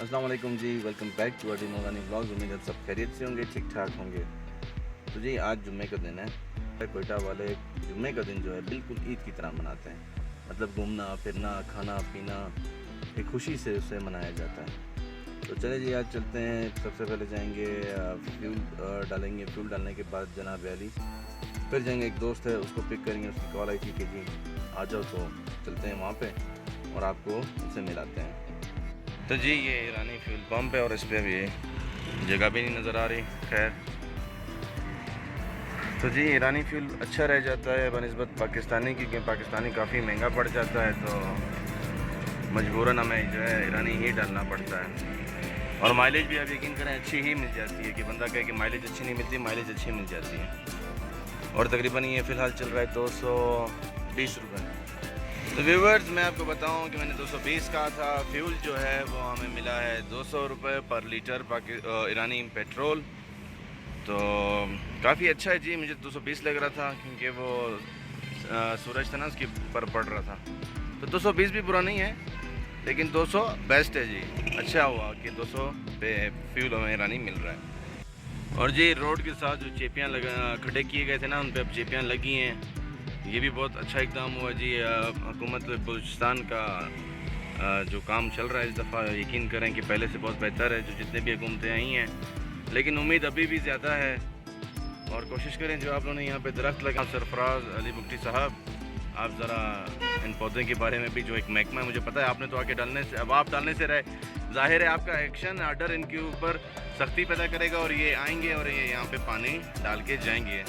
अस्सलाम वालेकुम जी, welcome back to अडी मौलानी व्लॉग्स। उम्मीद है सब खैरियत से होंगे, ठीक ठाक होंगे। तो जी आज जुम्मे का दिन है। कोयटा वाले जुम्मे का दिन जो है बिल्कुल ईद की तरह मनाते हैं। मतलब घूमना फिरना खाना पीना एक खुशी से उसे मनाया जाता है। तो चले जी आज चलते हैं। सबसे पहले जाएंगे फ्यूल डालेंगे। फ्यूल डालने के बाद जनाब अली, फिर जाएंगे एक दोस्त है उसको पिक करेंगे। उसकी कॉल आई थी कि जी आ जाओ, तो चलते हैं वहाँ पे और आपको उससे मिलाते हैं। तो जी ये ईरानी फ्यूल पंप है और इस पर अभी जगह भी नहीं नज़र आ रही। खैर तो जी ईरानी फ्यूल अच्छा रह जाता है बनिस्बत पाकिस्तानी की, क्योंकि पाकिस्तानी काफ़ी महंगा पड़ जाता है, तो मजबूरन हमें जो है ईरानी ही डालना पड़ता है। और माइलेज भी आप यकीन करें अच्छी ही मिल जाती है। कि बंदा कहे कि माइलेज अच्छी नहीं मिलती, माइलेज अच्छी मिल जाती है। और तकरीबन ये फ़िलहाल चल रहा है 220 रुपये। तो व्यूवर्स मैं आपको बताऊं कि मैंने 220 कहा था। फ्यूल जो है वो हमें मिला है 200 रुपये पर लीटर ईरानी पेट्रोल। तो काफ़ी अच्छा है जी। मुझे 220 लग रहा था क्योंकि वो सूरज था ना, उसके ऊपर पड़ रहा था। तो 220 भी बुरा नहीं है, लेकिन 200 बेस्ट है जी। अच्छा हुआ कि 200 पे फ्यूल हमें ईरानी मिल रहा है। और जी रोड के साथ जो चेपियाँ खड़े किए गए थे ना, उन पर अब चेपियाँ लगी हैं। ये भी बहुत अच्छा इकदाम हुआ जी। हुकूमत बलूचिस्तान का जो काम चल रहा है इस दफ़ा, यकीन करें कि पहले से बहुत बेहतर है। जो जितने भी हुकूमतें आई हैं, लेकिन उम्मीद अभी भी ज़्यादा है। और कोशिश करें जो आप लोगों ने यहाँ पे दरख्त लगा। सरफराज अली बुगटी साहब, आप ज़रा इन पौधों के बारे में भी, जो एक महकमा है, मुझे पता है आपने तो आके डालने से, अब आप डालने से रहे, ज़ाहिर है आपका एक्शन आर्डर इनके ऊपर सख्ती पैदा करेगा और ये आएंगे और ये यहाँ पे पानी डाल के जाएंगे।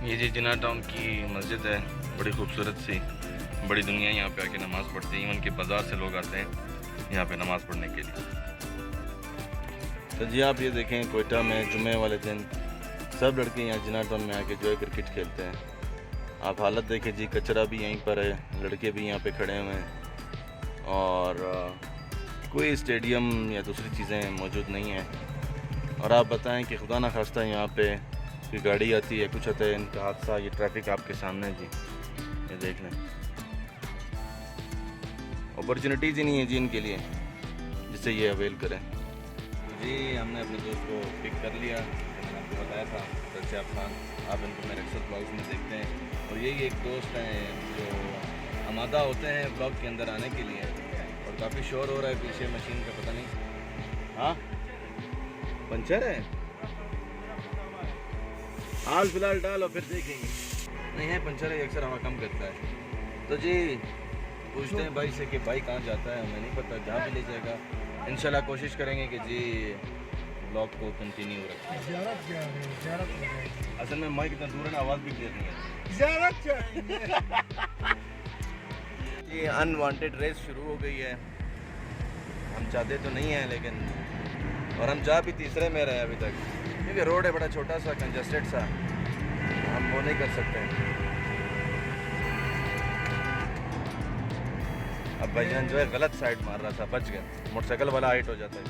ये जी जिना टाउन की मस्जिद है, बड़ी खूबसूरत सी। बड़ी दुनिया यहाँ पे आके नमाज़ पढ़ती है। इवन के बाज़ार से लोग आते हैं यहाँ पे नमाज़ पढ़ने के लिए। तो जी आप ये देखें, कोयटा में जुम्मे वाले दिन सब लड़के यहाँ जिना टाउन में आके जो है क्रिकेट खेलते हैं। आप हालत देखें जी, कचरा भी यहीं पर है, लड़के भी यहाँ पे खड़े हुए हैं और कोई स्टेडियम या दूसरी चीज़ें मौजूद नहीं हैं। और आप बताएं कि खुदा ना खास्ता यहाँ पे कोई गाड़ी आती है, कुछ आता है, इनका हादसा, ये ट्रैफिक आपके सामने है जी, ये देख लें। अपॉर्चुनिटीज़ ही नहीं है जी इनके लिए जिससे ये अवेल करें। जी हमने अपने दोस्त को पिक कर लिया, मैंने आपको बताया था रशिया खान। आप इनको मेरे अक्सर ब्लॉग्स में देखते हैं। और यही एक दोस्त हैं जो आमादा होते हैं ब्लॉग के अंदर आने के लिए। और काफ़ी शोर हो रहा है पीछे मशीन का, पता नहीं। हाँ पंचर है, हाल फिलहाल डालो फिर देखेंगे। नहीं है पंचर है, अक्सर हवा कम करता है। तो जी पूछते हैं भाई से कि भाई कहाँ जाता है, हमें नहीं पता, जहाँ भी ले जाएगा इंशाल्लाह कोशिश करेंगे कि जी ब्लॉग को कंटिन्यू रखें। असल में माइक इतना दूर है ना, आवाज़ भी क्लियर नहीं है। ये अनवांटेड रेस शुरू हो गई है। हम चाहते तो नहीं हैं लेकिन, और हम जा भी तीसरे में रहे अभी तक, क्योंकि रोड है बड़ा छोटा सा कंजस्टेड सा, हम वो नहीं कर सकते। अब भाईजान जो है गलत साइड मार रहा था, बच गया। मोटरसाइकिल वाला हाइट हो जाता है।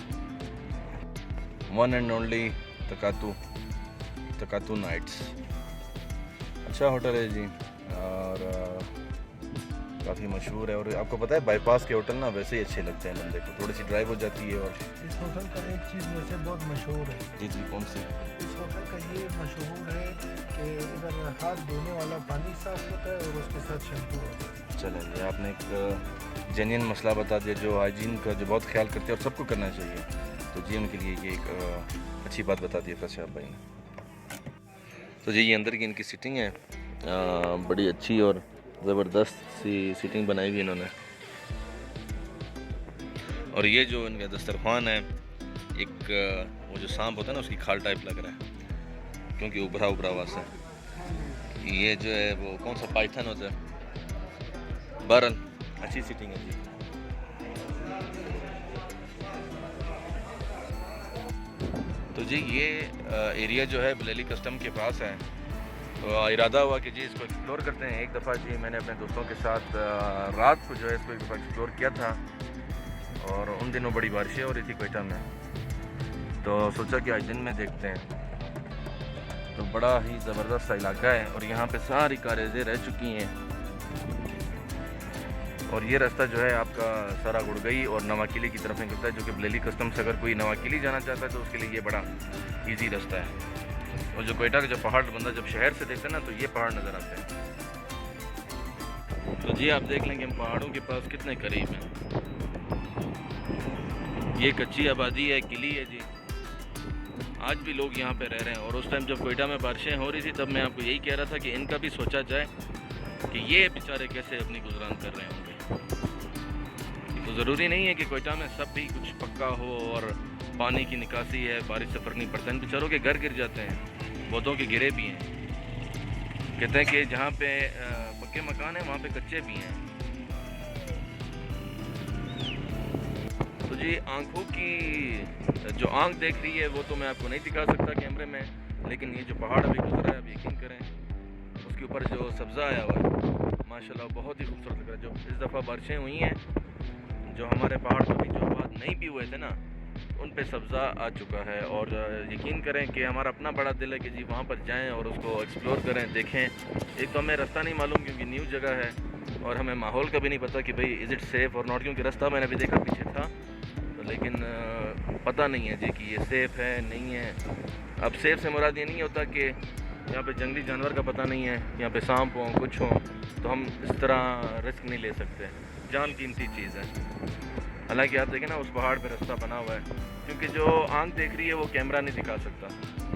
वन एंड ओनली तकातू नाइट्स, अच्छा होटल है जी और काफ़ी मशहूर है। और आपको पता है बाईपास के होटल ना वैसे ही अच्छे लगते हैं बंदे को, थोड़ी सी ड्राइव हो जाती है। और इस होटल का एक चीज़ वैसे बहुत मशहूर है। जी जी कौन सी? इस होटल का ये मशहूर है कि इधर हाथ धोने वाला पानी साफ होता है और उसके साथ शैम्पू होता है। चलें जी, आपने एक जेन्युइन मसला बता दिया, जो हाइजीन का जो बहुत ख्याल करते हैं और सबको करना चाहिए। तो जी उनके लिए ये एक अच्छी बात बता दी कश्यप भाई ने। तो जी ये अंदर की इनकी सीटिंग है, बड़ी अच्छी और ज़बरदस्त सी सीटिंग बनाई हुई इन्होंने। और ये जो इनका दस्तरखान है, एक वो जो सांप होता है ना, उसकी खाल टाइप लग रहा है क्योंकि उभरा उभरा हुआ सा। ये जो है वो कौन सा पाइथन होता है। बहरहाल अच्छी सीटिंग है जी। तो जी ये एरिया जो है बलेली कस्टम के पास है। तो इरादा हुआ कि जी इसको एक्सप्लोर करते हैं। एक दफ़ा जी मैंने अपने दोस्तों के साथ रात को जो है इसको एक दफ़ा एक्सप्लोर किया था, और उन दिनों बड़ी बारिशें हो रही थी कोयटा में, तो सोचा कि आज दिन में देखते हैं। तो बड़ा ही ज़बरदस्त सा इलाका है और यहाँ पे सारी कारें रह चुकी हैं। और ये रास्ता जो है आपका सारा गुड़गई और नवाकिली की तरफ निकलता है, जो कि बरेली कस्टम से अगर कोई नवाकिली जाना चाहता है तो उसके लिए ये बड़ा इजी रास्ता है। और जो कोयटा का जो पहाड़ बंदा जब शहर से देखता है ना, तो ये पहाड़ नज़र आते हैं। तो जी आप देख लेंगे हम पहाड़ों के पास कितने करीब हैं। ये कच्ची आबादी है, किली है जी। आज भी लोग यहाँ पे रह रहे हैं। और उस टाइम जब कोयटा में बारिशें हो रही थी तब मैं आपको यही कह रहा था कि इनका भी सोचा जाए कि ये बेचारे कैसे अपनी गुजरान कर रहे होंगे। तो ज़रूरी नहीं है कि कोयटा में सब भी कुछ पक्का हो और पानी की निकासी है, बारिश से फ़र्क नहीं पड़ता। इन बेचारों के घर गिर जाते हैं, पौधों के गिरे भी हैं। कहते हैं कि जहाँ पे पक्के मकान हैं वहाँ पे कच्चे भी हैं। तो जी आँखों की जो आँख देख रही है वो तो मैं आपको नहीं दिखा सकता कैमरे में, लेकिन ये जो पहाड़ अभी गुजरा है, आप यकीन करें उसके ऊपर जो सब्ज़ा आया हुआ है माशाल्लाह बहुत ही खूबसूरत लग रहा है। जो इस दफ़ा बारिशें हुई हैं, जो हमारे पहाड़ पर भी जो आबाद नहीं भी हुए थे ना, उन पे सब्ज़ा आ चुका है। और यकीन करें कि हमारा अपना बड़ा दिल है कि जी वहाँ पर जाएं और उसको एक्सप्लोर करें, देखें। एक तो हमें रास्ता नहीं मालूम क्योंकि न्यू जगह है, और हमें माहौल का भी नहीं पता कि भाई इज़ इट सेफ़ और नॉट, क्योंकि रास्ता मैंने अभी देखा पीछे था तो, लेकिन पता नहीं है जी कि ये सेफ़ है नहीं है। अब सेफ़ से मुराद ये नहीं होता कि यहाँ पे जंगली जानवर का पता नहीं है, यहाँ पे सांप हों कुछ हों, तो हम इस तरह रिस्क नहीं ले सकते। जान कीमती चीज़ है। हालांकि आप देखें ना उस पहाड़ पे रास्ता बना हुआ है, क्योंकि जो आंख देख रही है वो कैमरा नहीं दिखा सकता।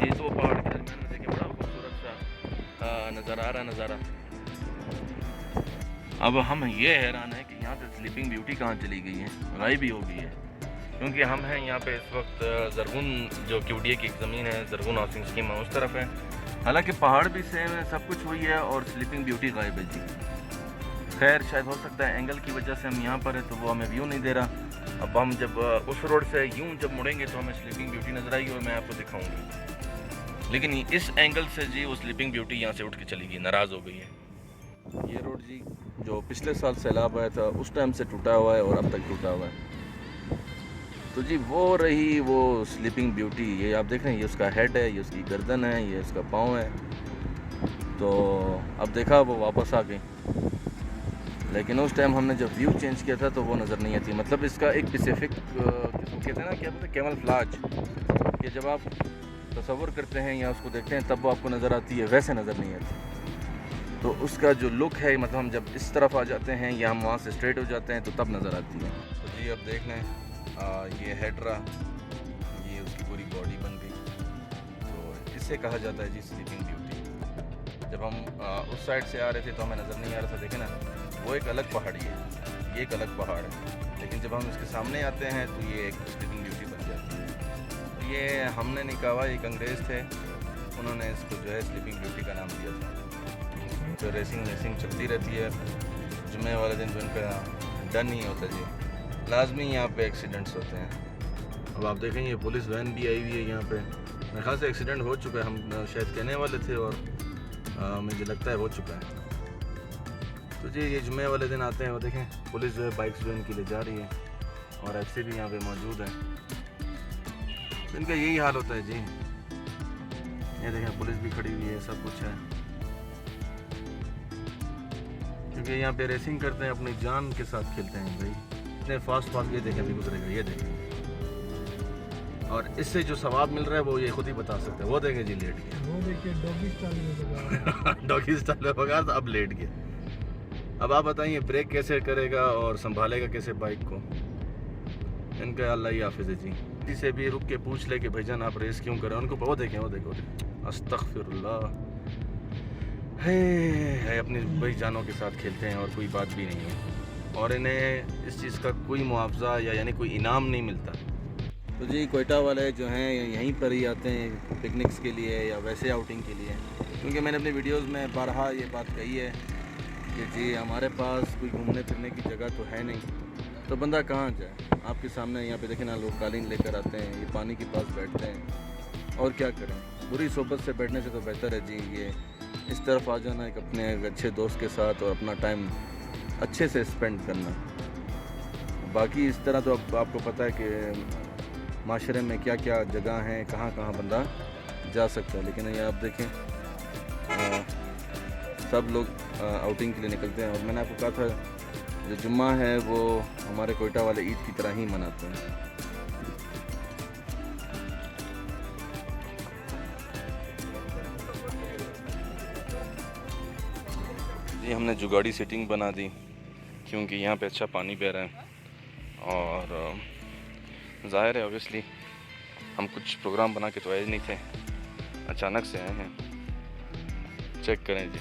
ये तो पहाड़ के दरमियान में देखें बड़ा खूबसूरत सा नज़र आ रहा नज़ारा। अब हम ये हैरान है कि यहाँ से स्लीपिंग ब्यूटी कहाँ चली गई है, गायब भी हो गई है। क्योंकि हम हैं यहाँ पे इस वक्त ज़रगुन जो QDA की एक ज़मीन है, ज़रगुन हाउसिंग स्कीम है, उस तरफ है। हालांकि पहाड़ भी सेम है, सब कुछ वही है, और स्लीपिंग ब्यूटी गायब है जी। खैर शायद हो सकता है एंगल की वजह से हम यहाँ पर है तो वो हमें व्यू नहीं दे रहा। अब हम जब उस रोड से यूं जब मुड़ेंगे तो हमें स्लीपिंग ब्यूटी नज़र आएगी और मैं आपको दिखाऊंगी। लेकिन इस एंगल से जी वो स्लीपिंग ब्यूटी यहाँ से उठ के चली गई, नाराज़ हो गई है। ये रोड जी जो पिछले साल सैलाब आया था उस टाइम से टूटा हुआ है और अब तक टूटा हुआ है। तो जी वो रही वो स्लीपिंग ब्यूटी। ये आप देख रहे हैं, ये उसका हेड है, ये उसकी गर्दन है, ये उसका पाँव है। तो अब देखा वो वापस आ गई, लेकिन उस टाइम हमने जब व्यू चेंज किया था तो वो नज़र नहीं आती। मतलब इसका एक स्पेसिफिक कहते हैं ना, क्या बोलते हैं, कैमोफ्लेज, कि जब आप तसव्वुर करते हैं या उसको देखते हैं तब वो आपको नज़र आती है, वैसे नज़र नहीं आती। तो उसका जो लुक है, मतलब हम जब इस तरफ आ जाते हैं या हम वहाँ से स्ट्रेट हो जाते हैं तो तब नज़र आती है। तो जी अब देख लें, ये हेड रहा, ये उसकी पूरी बॉडी बन गई। तो इससे कहा जाता है जी स्लीपिंग ब्यूटी। जब हम उस साइड से आ रहे थे तो हमें नज़र नहीं आ रहा था, देखें ना वो एक अलग पहाड़ी है, ये एक अलग पहाड़ है। लेकिन जब हम इसके सामने आते हैं तो ये एक स्लीपिंग ब्यूटी बन जाती है। तो ये हमने नहीं कहा, एक अंग्रेज़ थे, उन्होंने इसको जो है स्लीपिंग ब्यूटी का नाम दिया था। तो रेसिंग चलती रहती है, जुम्मे वाले दिन तो इनका डन नहीं होता जी, लाजमी यहाँ पे एक्सीडेंट्स होते हैं। अब आप देखें ये पुलिस वैन भी आई हुई है यहाँ पे, मेरे ख्याल से एक्सीडेंट हो चुका है, हम शायद कहने वाले थे और मुझे लगता है हो चुका है। तो जी ये जुम्मे वाले दिन आते हैं, वो देखें पुलिस जो है बाइक्स जो इनकी ले जा रही है और FC भी यहाँ पे मौजूद है। तो इनका यही हाल होता है जी। ये देखें पुलिस भी खड़ी हुई है, सब कुछ है, क्योंकि यहाँ पे रेसिंग करते हैं, अपनी जान के साथ खेलते हैं भाई। इतने फास्ट ये देखें भी गुजरेगा, ये देखें। और इससे जो सवाब मिल रहा है वो ये खुद ही बता सकते हैं। वो देखें जी लेट गया, वो देखिए डॉगी स्टाइल में भगा डॉगी स्टाइल में भगा, तो अब लेट गया। अब आप बताइए ब्रेक कैसे करेगा और संभालेगा कैसे बाइक को। इनका अल्लाह ही हाफिज़ है जी। किसी से भी रुक के पूछ ले कि भाईजान आप रेस क्यों कर रहे हैं, उनको वो देखें, वो देखो अस्तगफिरुल्लाह है, अपनी भाई जानों के साथ खेलते हैं और कोई बात भी नहीं है, और इन्हें इस चीज़ का कोई मुआवजा या यानी कोई इनाम नहीं मिलता। तो जी कोयटा वाले जो हैं यहीं पर ही आते हैं पिकनिक्स के लिए या वैसे आउटिंग के लिए, क्योंकि मैंने अपने वीडियोस में बारहा ये बात कही है कि जी हमारे पास कोई घूमने फिरने की जगह तो है नहीं, तो बंदा कहाँ जाए। आपके सामने यहाँ पे देखें ना, लोग कालीन लेकर आते हैं, ये पानी के पास बैठते हैं, और क्या करें। बुरी सोबत से बैठने से तो बेहतर है जी ये इस तरफ आ जाना, एक अपने अच्छे दोस्त के साथ, और अपना टाइम अच्छे से स्पेंड करना। बाकी इस तरह तो अब आपको पता है कि माशरे में क्या क्या जगह हैं, कहाँ कहाँ बंदा जा सकता है। लेकिन ये आप देखें सब लोग आउटिंग के लिए निकलते हैं, और मैंने आपको कहा था जो जुम्मा है वो हमारे कोयटा वाले ईद की तरह ही मनाते हैं। ये हमने जुगाड़ी सेटिंग बना दी क्योंकि यहाँ पे अच्छा पानी बह रहा है और ज़ाहिर है ऑब्वियसली हम कुछ प्रोग्राम बना के तो आए नहीं थे, अचानक से आए हैं। चेक करें जी,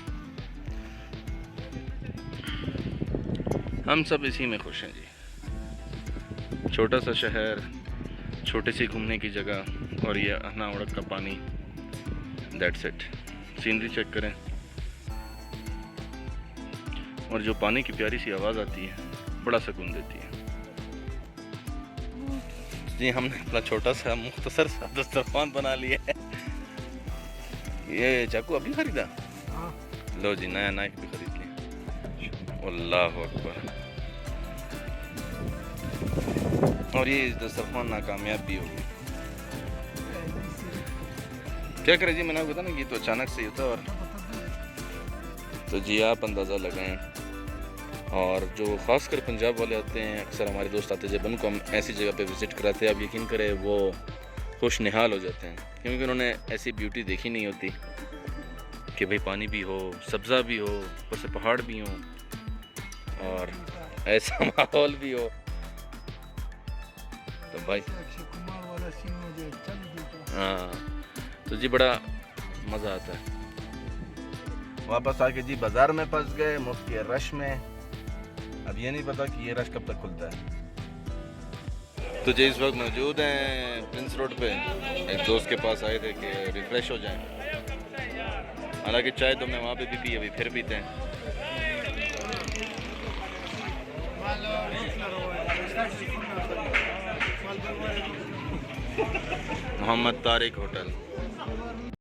हम सब इसी में खुश हैं जी। छोटा सा शहर, छोटी सी घूमने की जगह और ये अहना उड़क का पानी, दैट्स इट। सीनरी चेक करें और जो पानी की प्यारी सी आवाज़ आती है बड़ा सुकून देती है जी। हमने अपना छोटा सा मुख्तसर सा दस्तरखान बना लिया है। ये चाकू अभी खरीदा? हाँ। लो जी, नया नाइफ भी खरीद लिया। अल्लाह अकबर। और ये दस्तरखान नाकामयाब भी हो गई। क्या करें जी, मैंने आपको बताया ना कि तो अचानक से ही होता है। और तो जी आप अंदाज़ा लगाएं। और जो ख़ासकर पंजाब वाले आते हैं, अक्सर हमारे दोस्त आते हैं, जब उनको हम ऐसी जगह पे विज़िट कराते हैं, आप यकीन करें वो खुश निहाल हो जाते हैं क्योंकि उन्होंने ऐसी ब्यूटी देखी नहीं होती कि भाई पानी भी हो, सब्ज़ा भी हो, ऊपर से पहाड़ भी हो और ऐसा माहौल भी हो। तो भाई हाँ, तो जी बड़ा मज़ा आता है। वापस आके जी बाज़ार में फंस गए मुफ्त के रश में। अब ये नहीं पता कि ये रश कब तक खुलता है। तो जी इस वक्त मौजूद हैं प्रिंस रोड पे, एक दोस्त के पास आए थे कि रिफ़्रेश हो जाएं। हालांकि चाय तो मैं वहाँ पे भी पी, अभी फिर पीते हैं। मोहम्मद तारिक होटल।